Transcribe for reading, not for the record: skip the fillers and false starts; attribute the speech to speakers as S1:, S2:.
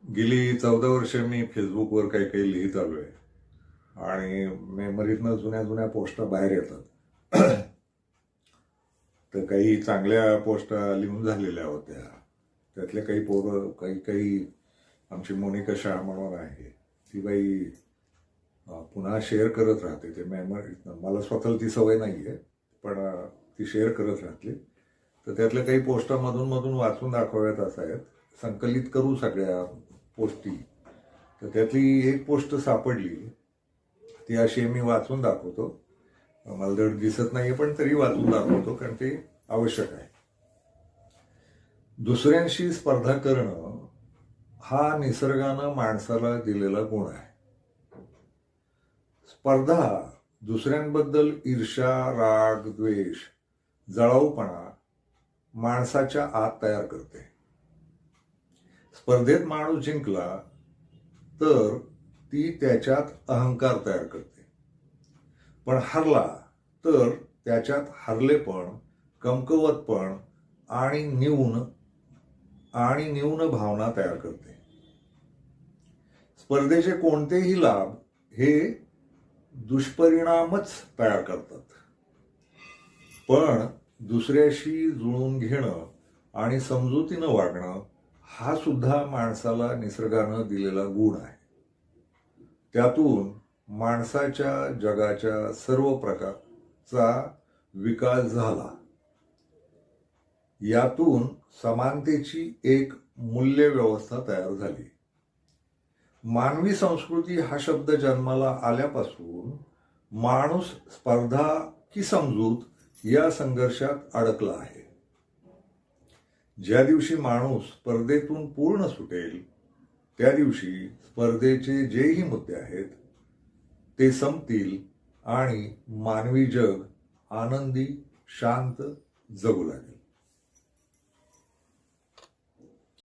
S1: गेली 14 वर्ष मी फेसबुकवर काही काही लिहित आलो आहे आणि मेमरीतनं जुन्या जुन्या पोस्टा बाहेर येतात. तर काही चांगल्या पोस्टा लिहून झालेल्या होत्या. त्यातल्या काही पोरं काही आमची मोनिका शाह म्हणून आहे ती बाई पुन्हा शेअर करत राहते ते मेमरीतनं. मला स्वतःला ती सवय नाही आहे, पण ती शेअर करत राहते. तर त्यातल्या काही पोस्टा मधून मधून वाचून दाखवाव्यात असं आहेत, संकलित करू सगळ्या पोस्टी. तर त्यातली एक पोस्ट सापडली, ती अशी मी वाचून दाखवतो. मला धड दिसत नाहीये पण तरी वाचून दाखवतो कारण ते आवश्यक आहे. दुसऱ्यांशी स्पर्धा करणं हा निसर्गानं माणसाला दिलेला गुण आहे. स्पर्धा दुसऱ्यांबद्दल ईर्ष्या, राग, द्वेष, जळाऊपणा माणसाच्या आत तयार करते. स्पर्धेत माणूस जिंकला तर ती त्याच्यात अहंकार तयार करते, पण हरला तर त्याच्यात हरलेपण, कमकुवतपण आणि न्यून भावना तयार करते. स्पर्धेचे कोणतेही लाभ हे दुष्परिणामच तयार करतात, पण दुसऱ्याशी जुळून घेणं आणि समजुतीनं वागणं हा सुद्धा माणसाला निसर्गानं दिलेला गुण आहे. त्यातून माणसाच्या जगाच्या सर्व प्रकारचा विकास झाला. यातून समानतेची एक मूल्य व्यवस्था तयार झाली. मानवी संस्कृती हा शब्द जन्माला आल्यापासून माणूस स्पर्धा की समजूत या संघर्षात अडकला आहे. ज्या दिवशी माणूस स्पर्धेतून पूर्ण सुटेल त्या दिवशी स्पर्धेचे जेही मुद्दे आहेत ते संपतील आणि मानवी जग आनंदी, शांत जगू लागेल.